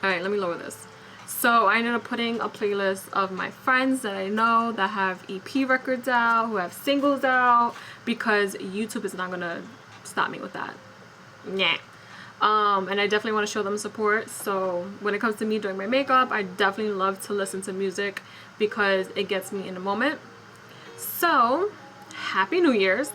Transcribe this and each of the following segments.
Alright, let me lower this. So I ended up putting a playlist of my friends that I know that have EP records out, who have singles out, because YouTube is not gonna stop me with that. Yeah. And I definitely want to show them support. So when it comes to me doing my makeup, I definitely love to listen to music because it gets me in the moment. So happy New Year's.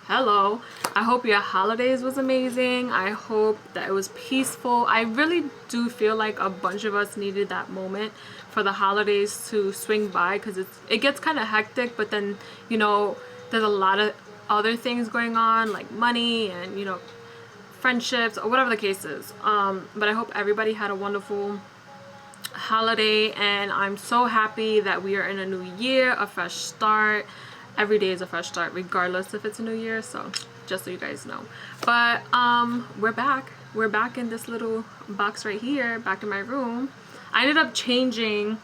Hello. I hope your holidays was amazing. I hope that it was peaceful. I really do feel like a bunch of us needed that moment for the holidays to swing by, because it gets kind of hectic, but then, you know, there's a lot of other things going on, like money and, you know, friendships or whatever the case is. But I hope everybody had a wonderful holiday, and I'm so happy that we are in a new year, a fresh start. Every day is a fresh start regardless if it's a new year, so just so you guys know. But we're back in this little box right here, back in my room. I ended up changing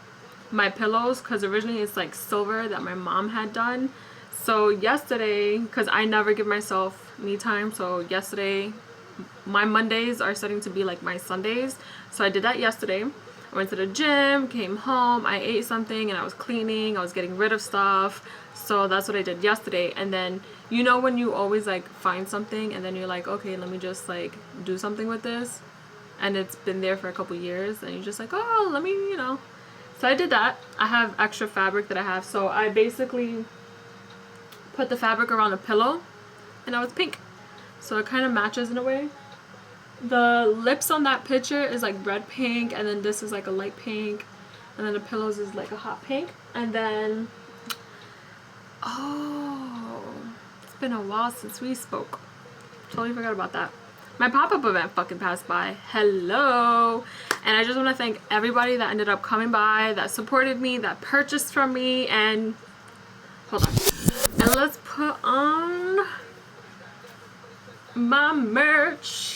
my pillows because originally it's like silver that my mom had done. So yesterday, because I never give myself me time, so yesterday my Mondays are starting to be like my Sundays, so I did that yesterday. I went to the gym, came home, I ate something, and I was cleaning, I was getting rid of stuff. So that's what I did yesterday. And then, you know, when you always like find something and then you're like, okay, let me just like do something with this, and it's been there for a couple years, and you're just like, oh, let me, you know. So I did that. I have extra fabric that I have, so I basically put the fabric around a pillow, and now it's pink, so it kind of matches in a way. The lips on that picture is like red pink, and then this is like a light pink, and then the pillows is like a hot pink. And then, oh, it's been a while since we spoke. Totally forgot about that. My pop-up event fucking passed by. Hello. And I just want to thank everybody that ended up coming by, that supported me, that purchased from me. And hold on, and let's put on my merch.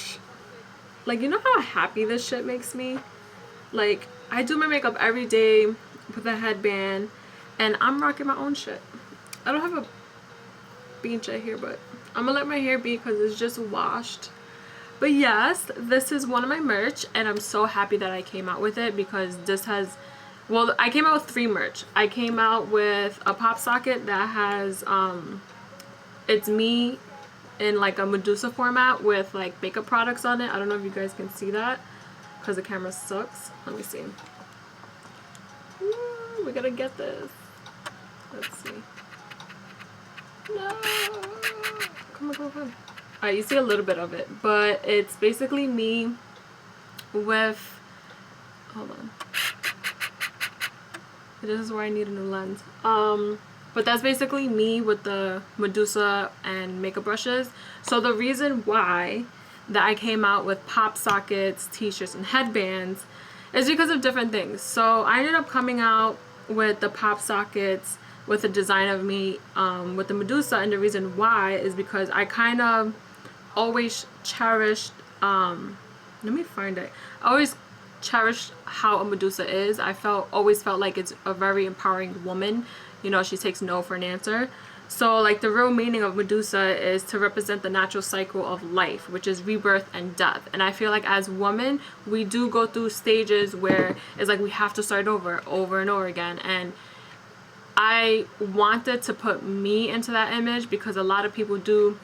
Like, you know how happy this shit makes me? Like, I do my makeup every day with a headband, and I'm rocking my own shit. I don't have a beach right here, but I'm gonna let my hair be because it's just washed. But yes, this is one of my merch, and I'm so happy that I came out with it, because this has, well, I came out with 3 merch. I came out with a pop socket that has, it's me in like a Medusa format with like makeup products on it. I don't know if you guys can see that because the camera sucks. Let me see. Ooh, we gotta get this. Let's see. No, come on, come on, come on. Alright, you see a little bit of it, but it's basically me with, hold on, this is where I need a new lens. But that's basically me with the Medusa and makeup brushes. So the reason why that I came out with pop sockets, t-shirts, and headbands is because of different things. So I ended up coming out with the pop sockets with a design of me with the Medusa, and the reason why is because I kind of always cherished, let me find it. I always cherished how a Medusa is. I always felt like it's a very empowering woman. You know, she takes no for an answer. So like the real meaning of Medusa is to represent the natural cycle of life, which is rebirth and death. And I feel like as women, we do go through stages where it's like we have to start over and over again. And I wanted to put me into that image because a lot of people do,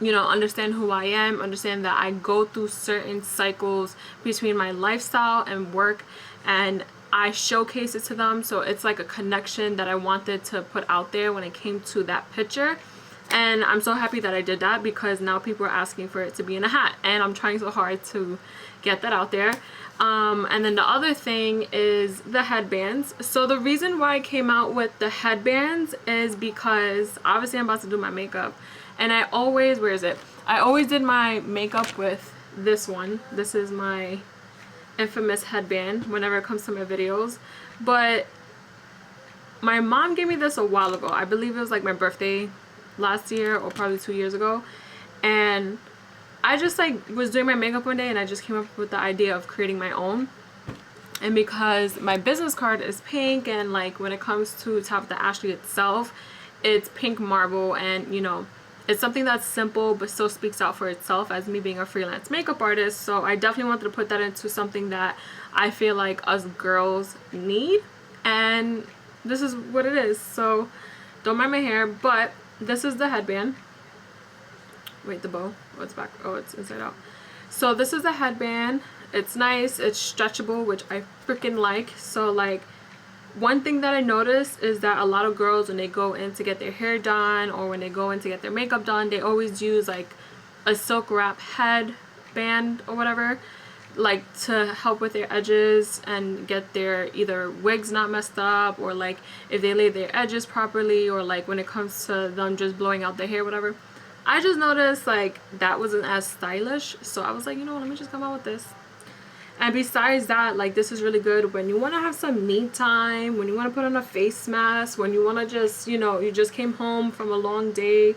you know, understand who I am, understand that I go through certain cycles between my lifestyle and work, and I showcase it to them. So it's like a connection that I wanted to put out there when it came to that picture. And I'm so happy that I did that, because now people are asking for it to be in a hat, and I'm trying so hard to get that out there. And then the other thing is the headbands. So the reason why I came out with the headbands is because obviously I'm about to do my makeup, and I always, where is it? I always did my makeup with this one. This is my infamous headband whenever it comes to my videos. But my mom gave me this a while ago. I believe it was like my birthday last year, or probably 2 years ago. And I just like was doing my makeup one day, and I just came up with the idea of creating my own. And because my business card is pink, and like when it comes to Tabethaashly itself, it's pink marble, and you know, it's something that's simple but still speaks out for itself as me being a freelance makeup artist. So I definitely wanted to put that into something that I feel like us girls need, and this is what it is. So don't mind my hair, but this is the headband. Wait, the bow. Oh, it's back. Oh, it's inside out. So this is the headband. It's nice. It's stretchable, which I freaking like. So like, one thing that I noticed is that a lot of girls, when they go in to get their hair done or when they go in to get their makeup done, they always use like a silk wrap headband or whatever, like to help with their edges and get their either wigs not messed up, or like if they lay their edges properly, or like when it comes to them just blowing out their hair, whatever. I just noticed like that wasn't as stylish, so I was like, you know what, let me just come out with this. And besides that, like, this is really good when you want to have some me time, when you want to put on a face mask, when you want to just, you know, you just came home from a long day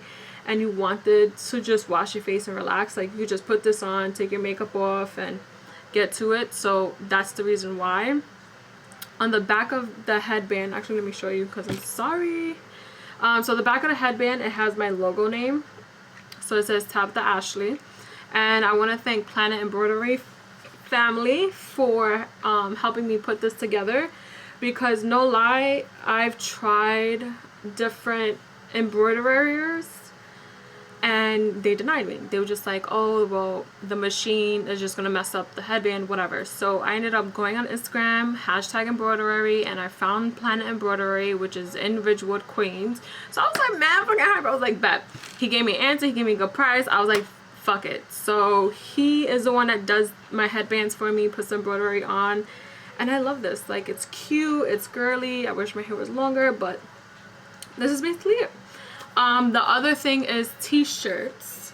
and you wanted to just wash your face and relax. Like, you just put this on, take your makeup off and get to it. So that's the reason why. On the back of the headband, actually let me show you because I'm sorry. So the back of the headband, it has my logo name. So it says Tabethaashly, and I want to thank Planet Embroidery family for helping me put this together, because no lie, I've tried different embroiderers and they denied me. They were just like, oh well, the machine is just gonna mess up the headband, whatever. So I ended up going on Instagram, #embroidery, and I found Planet Embroidery, which is in Ridgewood, Queens. So I was like, man, fucking hype. I was like, bet. He gave me an answer, he gave me a good price. I was like, fuck it. So he is the one that does my headbands for me, puts embroidery on, and I love this. Like, it's cute, it's girly. I wish my hair was longer, but this is basically it. The other thing is t-shirts.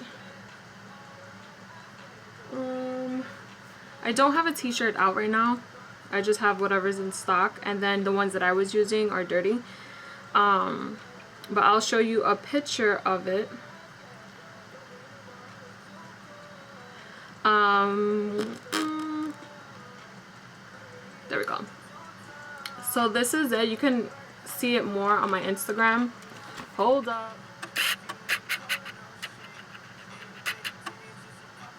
I don't have a t-shirt out right now. I just have whatever's in stock, and then the ones that I was using are dirty. But I'll show you a picture of it. There we go. So this is it. You can see it more on my Instagram. Hold up.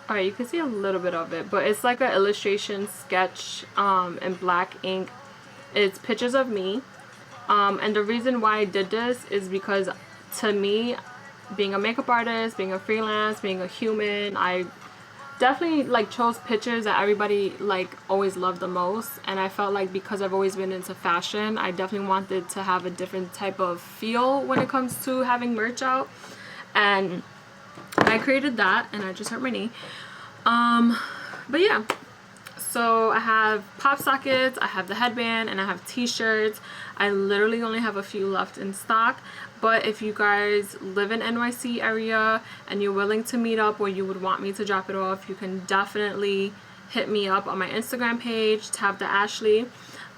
Alright, you can see a little bit of it, but it's like an illustration sketch in black ink. It's pictures of me. And the reason why I did this is because, to me, being a makeup artist, being a freelance, being a human, I definitely like chose pictures that everybody like always loved the most, and I felt like because I've always been into fashion, I definitely wanted to have a different type of feel when it comes to having merch out, and I created that, and I just hurt my knee. But yeah, so I have pop sockets, I have the headband, and I have t-shirts. I literally only have a few left in stock, but if you guys live in NYC area and you're willing to meet up, or you would want me to drop it off, you can definitely hit me up on my Instagram page, Tabethaashly.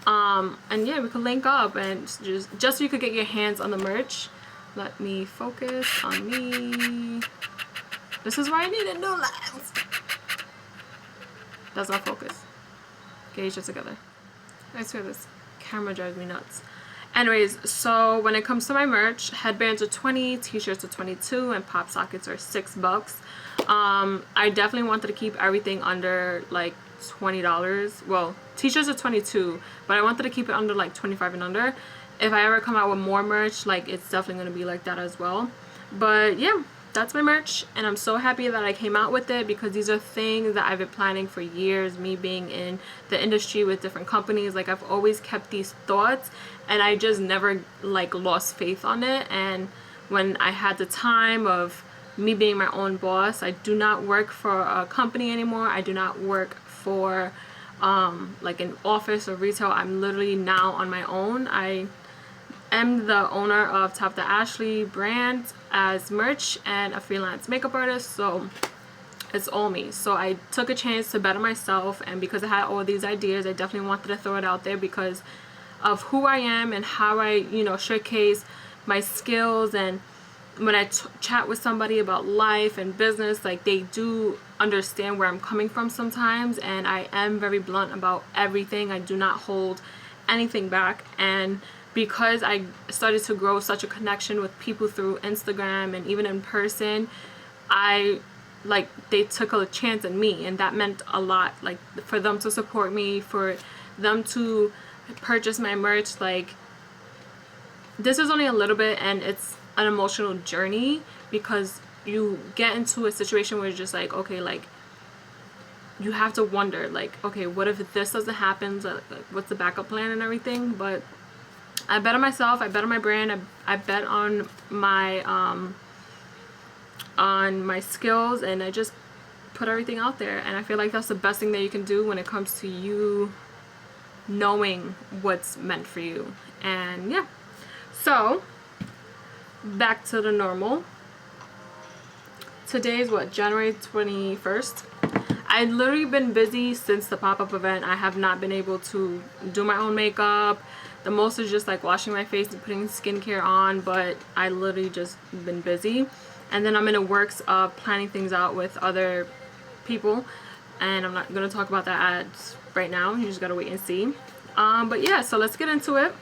And yeah, we could link up, and just so you could get your hands on the merch. Let me focus on me. This is why I needed new lens. Does not focus. Gauge it together. I swear this camera drives me nuts. Anyways, so when it comes to my merch, headbands are 20, t-shirts are 22, and pop sockets are $6. I definitely wanted to keep everything under like $20. Well, t-shirts are 22, but I wanted to keep it under like 25 and under. If I ever come out with more merch, like, it's definitely going to be like that as well. But yeah, that's my merch, and I'm so happy that I came out with it, because these are things that I've been planning for years. Me being in the industry with different companies, like, I've always kept these thoughts, and I just never like lost faith on it. And when I had the time of me being my own boss, I do not work for a company anymore. I do not work for like an office or retail. I'm literally now on my own. I am the owner of Tabethaashly brand as merch and a freelance makeup artist, so it's all me. So I took a chance to better myself, and because I had all these ideas, I definitely wanted to throw it out there because of who I am and how I, you know, showcase my skills. And when I chat with somebody about life and business, like, they do understand where I'm coming from sometimes, and I am very blunt about everything. I do not hold anything back, and because I started to grow such a connection with people through Instagram and even in person, they took a chance in me, and that meant a lot. Like, for them to support me, for them to purchase my merch, like, this is only a little bit, and it's an emotional journey, because you get into a situation where you're just like, okay, like, you have to wonder, like, okay, what if this doesn't happen? Like, what's the backup plan and everything? But I bet on myself, I bet on my brand, I bet on my skills, and I just put everything out there. And I feel like that's the best thing that you can do when it comes to you knowing what's meant for you. And yeah, so back to the normal. Today's what, January 21st. I've literally been busy since the pop-up event. I have not been able to do my own makeup. The most is just like washing my face and putting skincare on, but I literally just been busy. And then I'm in the works of planning things out with other people, and I'm not going to talk about that right now. You just got to wait and see. But yeah, so let's get into it.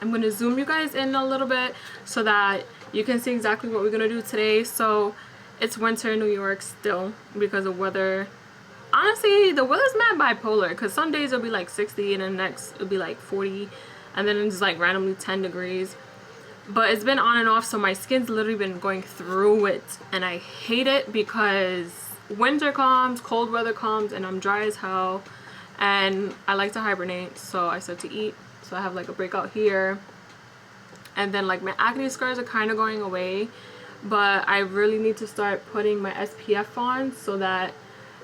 I'm going to zoom you guys in a little bit so that you can see exactly what we're going to do today. So it's winter in New York still because of weather. Honestly, the weather's mad bipolar, because some days it'll be like 60 and then next it'll be like 40, and then it's like randomly 10 degrees. But it's been on and off, so my skin's literally been going through it, and I hate it because winter comes, cold weather comes, and I'm dry as hell, and I like to hibernate, so I start to eat. So I have like a breakout here, and then like my acne scars are kind of going away, but I really need to start putting my SPF on so that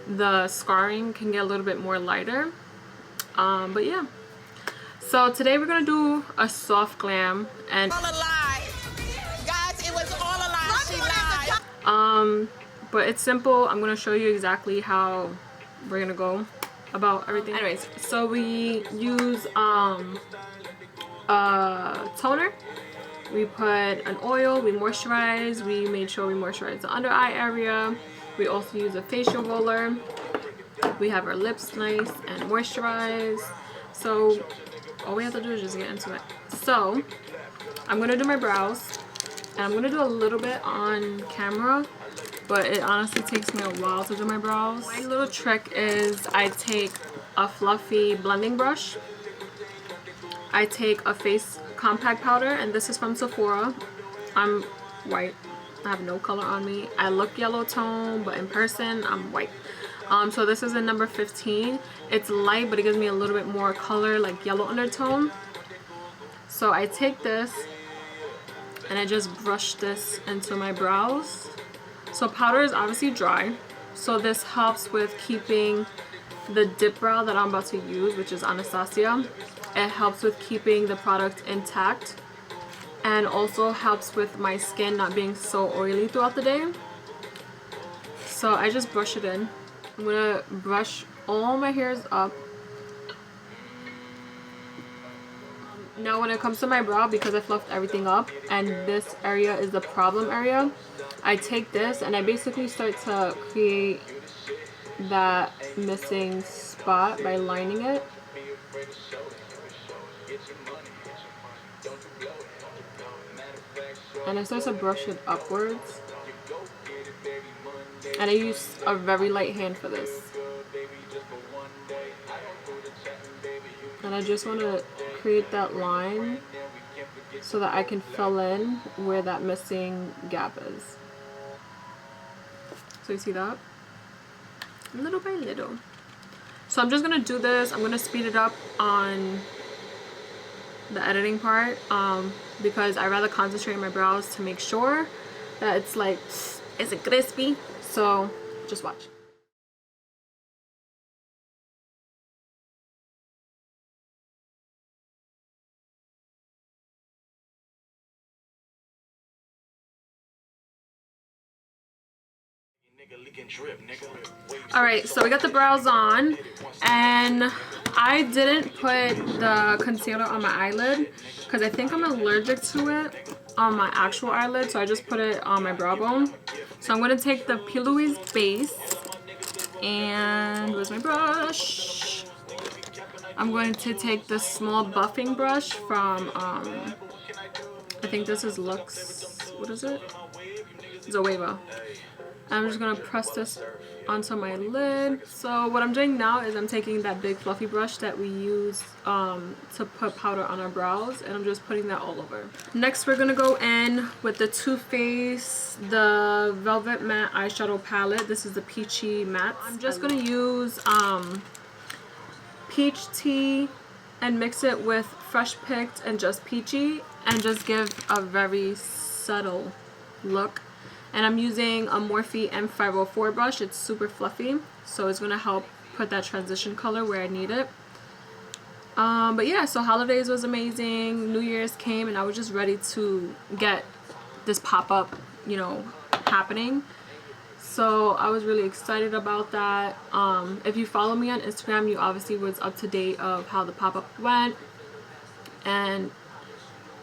the scarring can get a little bit more lighter. But yeah, so today we're gonna do a soft glam, and all a lie. Guys, it was all a lie. She lied. But it's simple. I'm gonna show you exactly how we're gonna go about everything. Anyways, so we use a toner, we put an oil, we moisturize, we made sure we moisturize the under eye area. We also use a facial roller. We have our lips nice and moisturized. So all we have to do is just get into it. So I'm gonna do my brows, and I'm gonna do a little bit on camera, but it honestly takes me a while to do my brows. My little trick is I take a fluffy blending brush, I take a face compact powder, and this is from Sephora. I'm white, I have no color on me. I look yellow tone, but in person I'm white. So this is in number 15. It's light, but it gives me a little bit more color, like yellow undertone. So I take this and I just brush this into my brows. So powder is obviously dry, so this helps with keeping the dip brow that I'm about to use, which is Anastasia. It helps with keeping the product intact, and also helps with my skin not being so oily throughout the day. So I just brush it in. I'm gonna brush all my hairs up. Now when it comes to my brow, because I fluffed everything up and this area is the problem area, I take this and I basically start to create that missing spot by lining it. And I start to brush it upwards. And I use a very light hand for this. And I just want to create that line so that I can fill in where that missing gap is. So you see that? Little by little. So I'm just going to do this. I'm going to speed it up on the editing part, because I rather concentrate on my brows to make sure that it's like, it's crispy. So just watch. Alright, so we got the brows on, and I didn't put the concealer on my eyelid because I think I'm allergic to it on my actual eyelid, so I just put it on my brow bone. So I'm going to take the Plouise base, and where's my brush? I'm going to take this small buffing brush from, I think this is Lux, what is it? Zoeva. I'm just gonna press this onto my lid. So what I'm doing now is I'm taking that big fluffy brush that we use to put powder on our brows, and I'm just putting that all over. Next we're gonna go in with the Too Faced the Velvet Matte Eyeshadow Palette. This is the Peachy Matte. I'm just gonna use peach tea and mix it with Fresh Picked and Just Peachy and just give a very subtle look. And I'm using a Morphe M504 brush. It's super fluffy, so it's gonna help put that transition color where I need it. But yeah, so holidays was amazing. New Year's came and I was just ready to get this pop-up, you know, happening. So I was really excited about that. If you follow me on Instagram, you obviously was up to date of how the pop-up went. And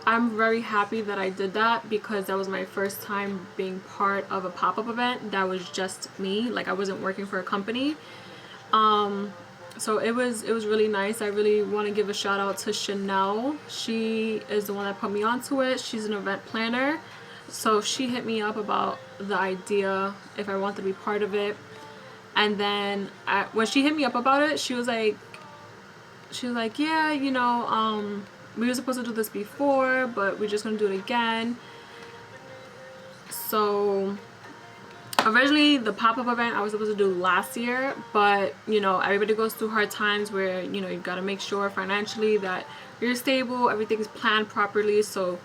I'm very happy that I did that because that was my first time being part of a pop-up event that was just me. Like, I wasn't working for a company. So it was really nice. I really want to give a shout out to Chanel. She is the one that put me onto it. She's an event planner. So she hit me up about the idea if I wanted to be part of it. And then when she hit me up about it, she was like, yeah, you know, we were supposed to do this before, but we're just gonna do it again. So originally the pop-up event I was supposed to do last year, but you know, everybody goes through hard times where, you know, you've got to make sure financially that you're stable, everything's planned properly. So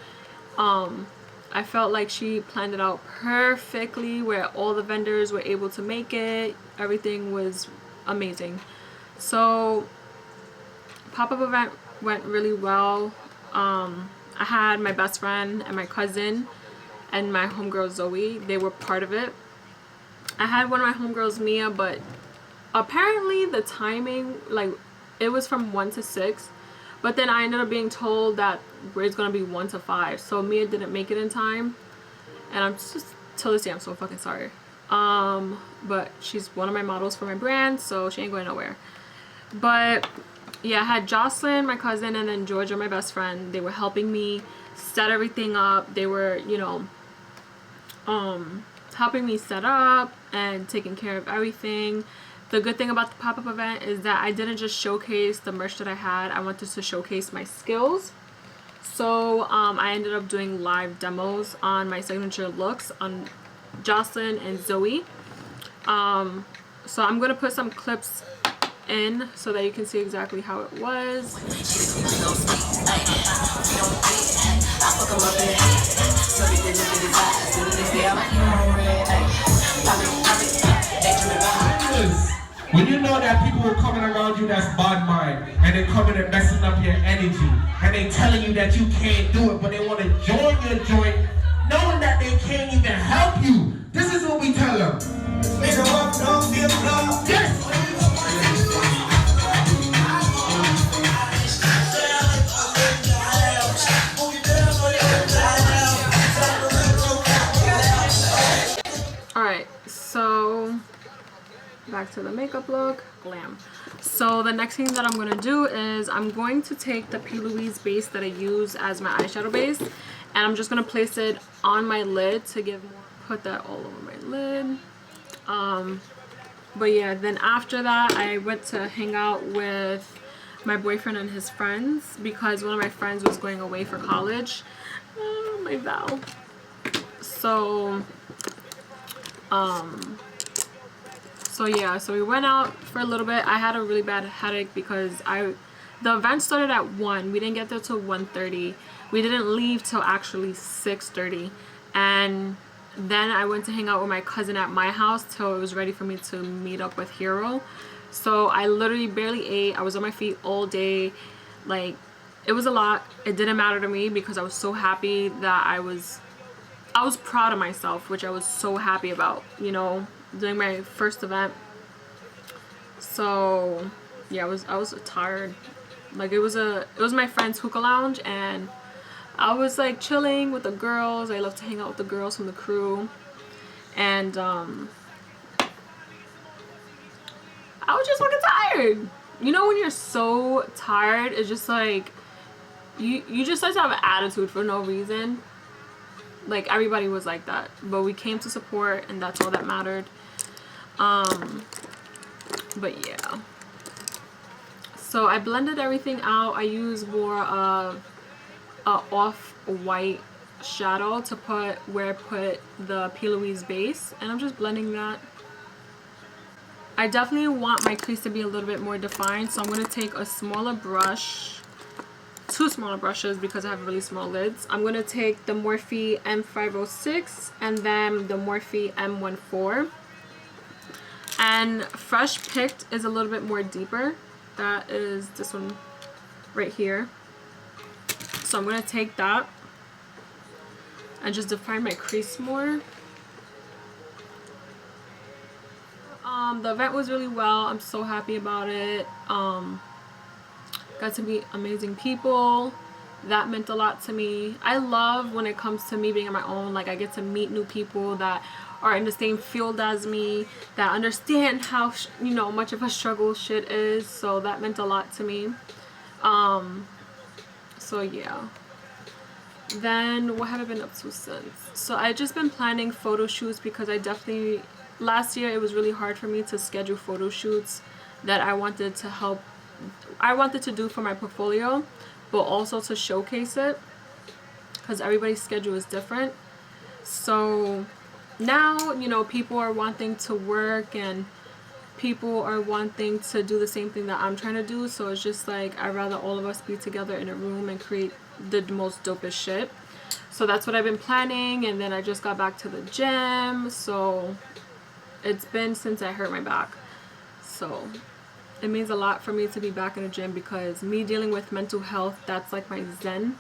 I felt like she planned it out perfectly where all the vendors were able to make it. Everything was amazing. So pop-up event went really well. I had my best friend and my cousin and my homegirl Zoe. They were part of it. I had one of my homegirls, Mia, but apparently the timing, like, it was from 1 to 6, but then I ended up being told that it's gonna be 1 to 5, so Mia didn't make it in time, and I'm just, till this day, I'm so fucking sorry. But she's one of my models for my brand, so she ain't going nowhere. But yeah, I had Jocelyn, my cousin, and then Georgia, my best friend. They were helping me set everything up. They were, you know, helping me set up and taking care of everything. The good thing about the pop-up event is that I didn't just showcase the merch that I had. I wanted to showcase my skills. So I ended up doing live demos on my signature looks on Jocelyn and Zoe. So I'm gonna put some clips in so that you can see exactly how it was. When you know that people are coming around you that's bad mind, and they're coming and messing up your energy, and they telling you that you can't do it, but they want to join your joint, knowing that they can't even help you. This is what we tell them. Yes! Alright, so back to the makeup look. Glam. So the next thing that I'm going to do is I'm going to take the Plouise base that I use as my eyeshadow base, and I'm just going to place it on my lid to give more, put that all over my lid. But yeah, then after that I went to hang out with my boyfriend and his friends because one of my friends was going away for college. Oh, my vow. So yeah, so we went out for a little bit. I had a really bad headache because the event started at 1. We didn't get there till 1:30. We didn't leave till actually 6:30, and then I went to hang out with my cousin at my house till it was ready for me to meet up with Hero. So I literally barely ate. I was on my feet all day. Like, it was a lot. It didn't matter to me because I was so happy that I was proud of myself, which I was so happy about, you know, doing my first event. So yeah, I was tired. Like, it was my friend's hookah lounge, and I was like chilling with the girls. I love to hang out with the girls from the crew, and I was just fucking tired. you know when you're so tired, it's just like you just start to have an attitude for no reason. Like everybody was like that, but we came to support, and that's all that mattered. But yeah, so I blended everything out. I used more of a off-white shadow to put where I put the Plouise base, and I'm just blending that. I definitely want my crease to be a little bit more defined, so I'm going to take a smaller brush, 2 smaller brushes because I have really small lids. I'm going to take the Morphe M506 and then the Morphe M14. And Fresh Picked is a little bit more deeper. That is this one right here. So I'm going to take that and just define my crease more. The event was really well. I'm so happy about it. Got to meet amazing people. That meant a lot to me. I love when it comes to me being on my own, like I get to meet new people that are in the same field as me, that understand how you know much of a struggle shit is. So that meant a lot to me. So yeah. Then what have I been up to since? So I just been planning photo shoots because I definitely, last year it was really hard for me to schedule photo shoots that I wanted to do for my portfolio, but also to showcase it because everybody's schedule is different. So now, you know, people are wanting to work and people are wanting to do the same thing that I'm trying to do. So it's just like I'd rather all of us be together in a room and create the most dopest shit. So that's what I've been planning, and then I just got back to the gym. So it's been since I hurt my back. So it means a lot for me to be back in the gym because me dealing with mental health, that's like my zen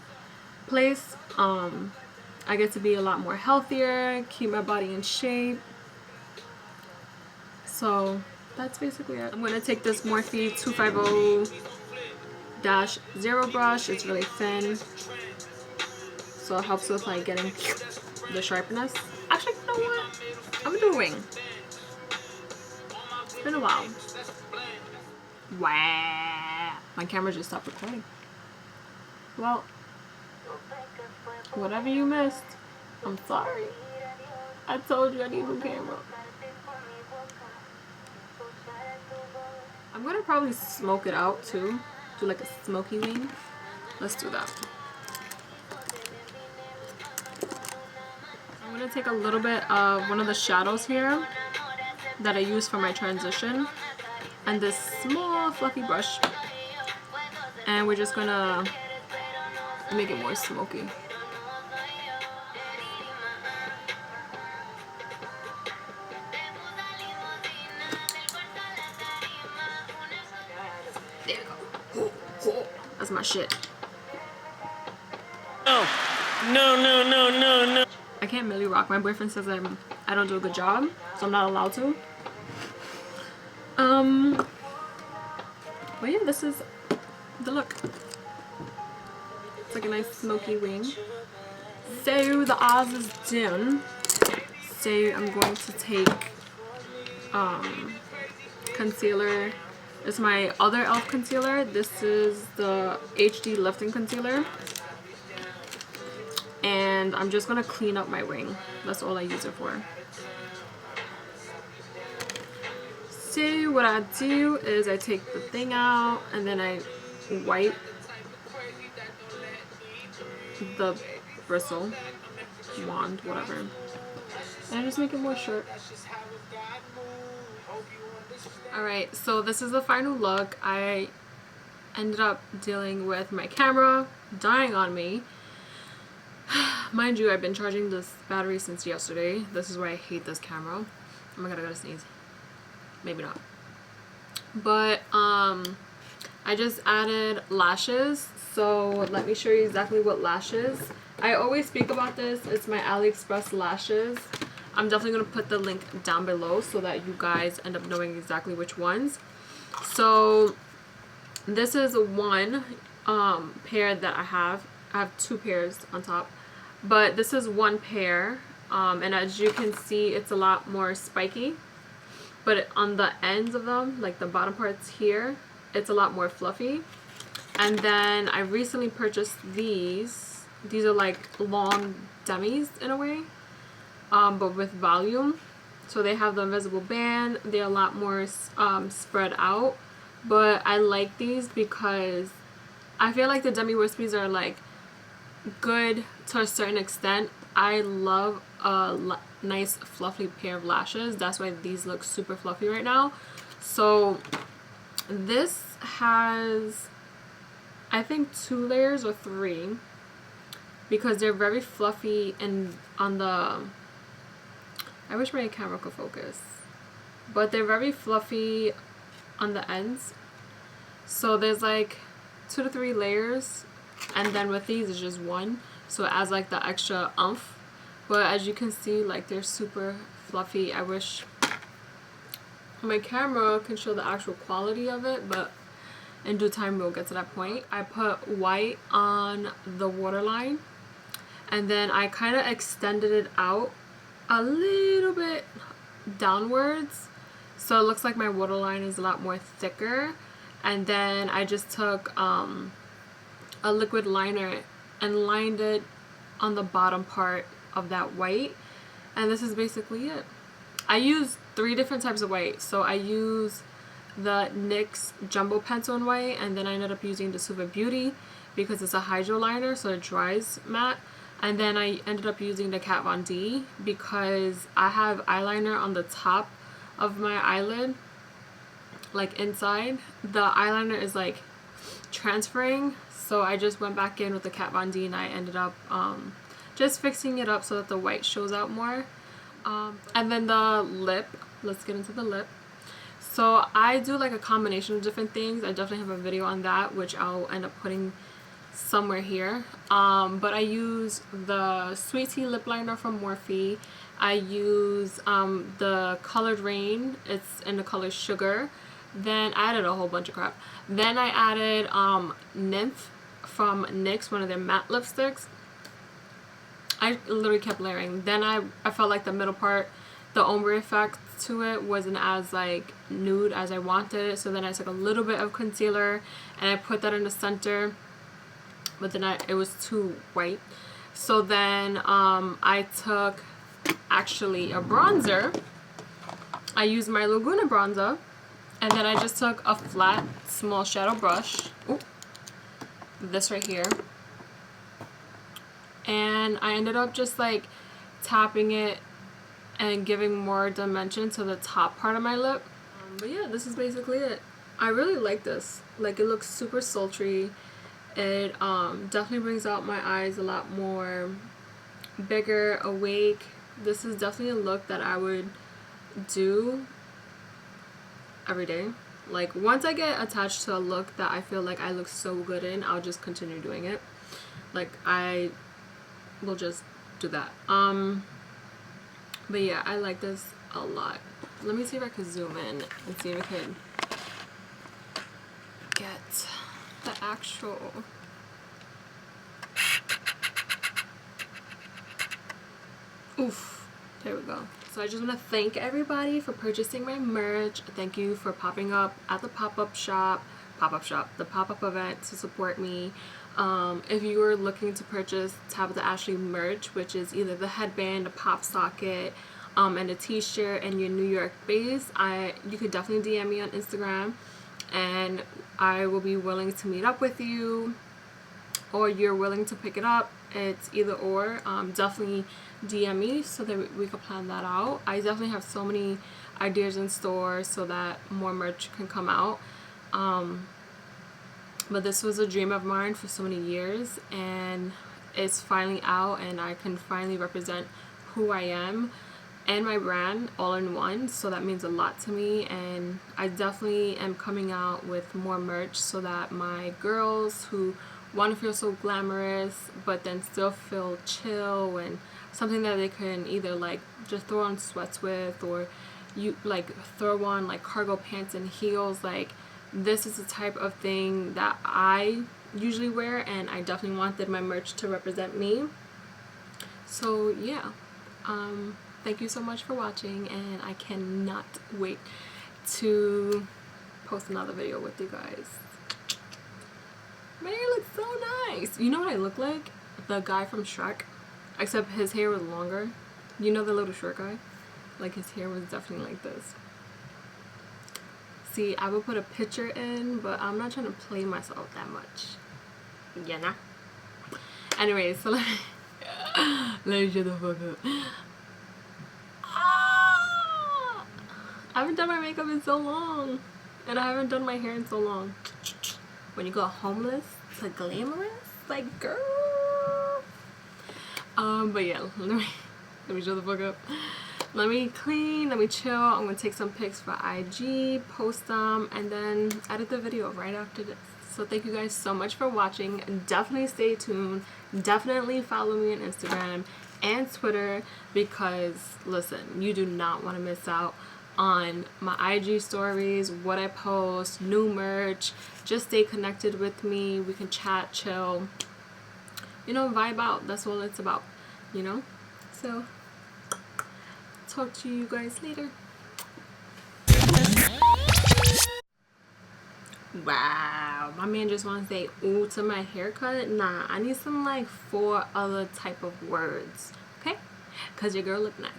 place. I get to be a lot more healthier, keep my body in shape. So that's basically it. I'm going to take this Morphe 250-0 brush. It's really thin, so it helps with like getting the sharpness. Actually, you know what? I'm going to do a wing. It's been a while. Wow, my camera just stopped recording. Well, whatever you missed, I'm sorry. I told you I need a new camera. I'm gonna probably smoke it out too, do like a smoky wing. Let's do that. I'm gonna take a little bit of one of the shadows here that I use for my transition and this small fluffy brush, and we're just gonna make it more smoky. There we go. That's my shit. No. I can't Millie rock. My boyfriend says I don't do a good job, so I'm not allowed to. But yeah, this is the look. It's like a nice smoky wing. So the eyes is done. So I'm going to take concealer. It's my other e.l.f. concealer. This is the HD Lifting Concealer. And I'm just going to clean up my wing. That's all I use it for. So what I do is I take the thing out and then I wipe the bristle, wand, whatever. And I just make it more short. Alright, so this is the final look. I ended up dealing with my camera dying on me. Mind you, I've been charging this battery since yesterday. This is why I hate this camera. Oh my god, I gotta sneeze. Maybe not. But I just added lashes. So let me show you exactly what lashes. I always speak about this. It's my Alieexpress lashes. I'm definitely going to put the link down below so that you guys end up knowing exactly which ones. So this is one pair that I have. I have 2 pairs on top. But this is one pair. And as you can see, it's a lot more spiky. But on the ends of them, like the bottom parts here, it's a lot more fluffy. And then I recently purchased these. These are like long demis in a way, but with volume. So they have the invisible band. They're a lot more spread out. But I like these because I feel like the demi wispies are like good to a certain extent. I love a nice fluffy pair of lashes. That's why these look super fluffy right now. So this has, I think, 2 layers or 3, because they're very fluffy and on the, I wish my camera could focus, but they're very fluffy on the ends. So there's like 2 to 3 layers, and then with these it's just 1, so it adds like the extra oomph. But as you can see, like, they're super fluffy. I wish my camera can show the actual quality of it, but in due time we'll get to that point. I put white on the waterline, and then I kind of extended it out a little bit downwards, so it looks like my waterline is a lot more thicker. And then I just took a liquid liner and lined it on the bottom part of that white, and this is basically it. I use 3 different types of white. So I use the NYX Jumbo Pencil in white, and then I ended up using the Suva Beauty because it's a hydro liner, so it dries matte. And then I ended up using the Kat Von D because I have eyeliner on the top of my eyelid, like inside. The eyeliner is like transferring, so I just went back in with the Kat Von D, and I ended up just fixing it up so that the white shows out more. And then the lip, let's get into the lip. So I do like a combination of different things. I definitely have a video on that, which I'll end up putting somewhere here. But I use the Sweet Tea lip liner from Morphe. I use the Colored Rain, it's in the color Sugar. Then I added a whole bunch of crap. Then I added Nymph from NYX, one of their matte lipsticks. I literally kept layering. Then I felt like the middle part, the ombre effect to it wasn't as like nude as I wanted it, so then I took a little bit of concealer and I put that in the center, but then it was too white. So then I took actually a bronzer. I used my Laguna bronzer, and then I just took a flat small shadow brush, this right here, and I ended up just like tapping it and giving more dimension to the top part of my lip. But yeah, this is basically it. I really like this. Like, it looks super sultry. It definitely brings out my eyes a lot more bigger, awake. This is definitely a look that I would do every day. Like, once I get attached to a look that I feel like I look so good in, I'll just continue doing it. Like, I will just do that. But yeah, I like this a lot. Let me see if I can zoom in and see if I can get the actual... Oof, there we go. So I just want to thank everybody for purchasing my merch. Thank you for popping up at the pop-up event to support me. If you are looking to purchase Tabethaashly merch, which is either the headband, a pop socket, and a t-shirt, and you're New York based, you could definitely DM me on Instagram, and I will be willing to meet up with you, or you're willing to pick it up. It's either or. Definitely DM me so that we could plan that out. I definitely have so many ideas in store so that more merch can come out. But this was a dream of mine for so many years, and it's finally out, and I can finally represent who I am and my brand all in one. So that means a lot to me, and I definitely am coming out with more merch so that my girls who want to feel so glamorous but then still feel chill, and something that they can either like just throw on sweats with, or you like throw on like cargo pants and heels. Like, this is the type of thing that I usually wear, and I definitely wanted my merch to represent me. So yeah, thank you so much for watching, and I cannot wait to post another video with you guys. My hair looks so nice. You know what I look like? The guy from Shrek, except his hair was longer. You know the little short guy? Like his hair was definitely like this. See, I would put a picture in, but I'm not trying to play myself that much. Yeah, nah. Anyway, so let me shut the fuck up. Ah! I haven't done my makeup in so long. And I haven't done my hair in so long. When you go homeless to glamorous, like girl. But yeah, let me shut the fuck up. Let me clean, let me chill. I'm gonna take some pics for IG, post them, and then edit the video right after this. So thank you guys so much for watching. Definitely stay tuned. Definitely follow me on Instagram and Twitter because listen, you do not want to miss out on my IG stories, what I post, new merch. Just stay connected with me. We can chat, chill, you know, vibe out. That's all it's about, you know. So talk to you guys later. Wow, my man just wants to say ooh to my haircut. Nah, I need some like 4 other type of words, okay? Because your girl look nice.